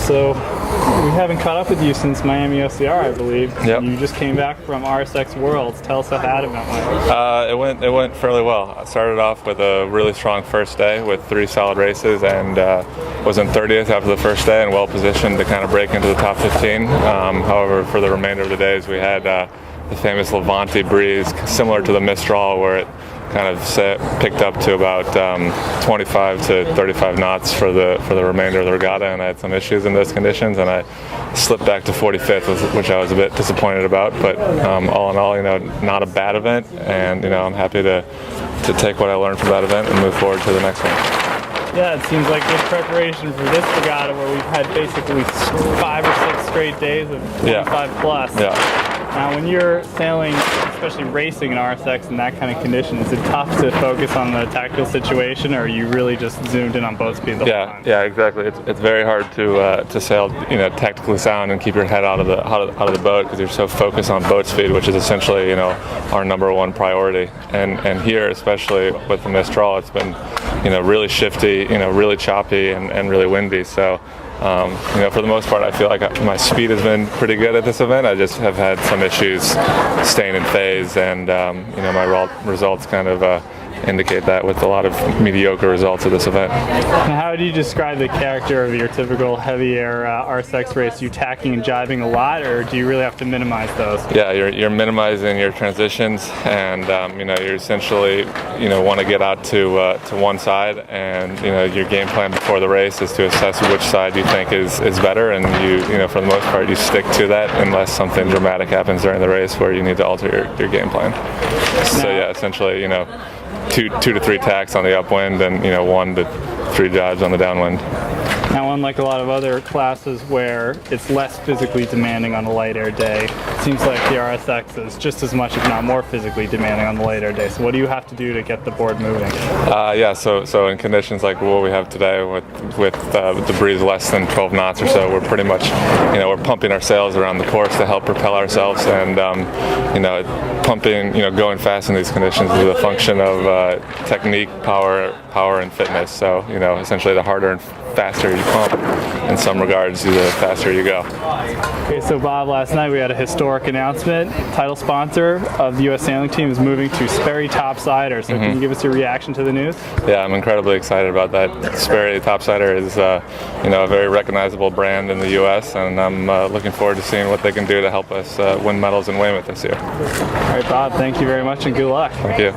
So we haven't caught up with you since Miami OCR, I believe. Yep. You just came back from RSX Worlds. Tell us how that event went. It went fairly well. I started off with a really strong first day with 3 solid races, and was in 30th after the first day and well positioned to kind of break into the top 15. However, for the remainder of the days, we had the famous Levante breeze, similar to the Mistral, where it kind of picked up to about 25 to 35 knots for the remainder of the regatta, and I had some issues in those conditions, and I slipped back to 45th, which I was a bit disappointed about. But all in all, not a bad event, and I'm happy to take what I learned from that event and move forward to the next one. Yeah, it seems like good preparation for this regatta, where we've had basically 5 or 6 straight days of 25 plus. Yeah. Now, when you're sailing, especially racing in RSX in that kind of condition, is it tough to focus on the tactical situation, or are you really just zoomed in on boat speed the whole time? Yeah, exactly. It's very hard to sail, tactically sound and keep your head out of the boat, because you're so focused on boat speed, which is essentially our number one priority. And here, especially with the Mistral, it's been really shifty, really choppy and really windy. So. For the most part, I feel like my speed has been pretty good at this event. I just have had some issues staying in phase, and my results kind of indicate that with a lot of mediocre results at this event. And how do you describe the character of your typical heavy air RSX race? Are you tacking and jibing a lot, or do you really have to minimize those? Yeah, you're minimizing your transitions, and you're essentially want to get out to one side, and your game plan before the race is to assess which side you think is better, and you for the most part you stick to that unless something dramatic happens during the race where you need to alter your game plan. So yeah, essentially two to 3 tacks on the upwind, and 1 to 3 jibes on the downwind. Now, unlike a lot of other classes where it's less physically demanding on a light air day, it seems like the RSX is just as much, if not more, physically demanding on the light air day. So what do you have to do to get the board moving? So in conditions like what we have today, with the breeze less than 12 knots or so, we're pretty much, we're pumping our sails around the course to help propel ourselves, and pumping, going fast in these conditions is a function of technique, power, and fitness. So essentially, the harder and faster you pump, in some regards, the faster you go. Okay, so Bob, last night we had a historic announcement. Title sponsor of the U.S. sailing team is moving to Sperry Topsider. So can you give us your reaction to the news? Yeah, I'm incredibly excited about that. Sperry Topsider is, a very recognizable brand in the U.S., and I'm looking forward to seeing what they can do to help us win medals in Weymouth this year. All right, Bob, thank you very much, and good luck. Thank you.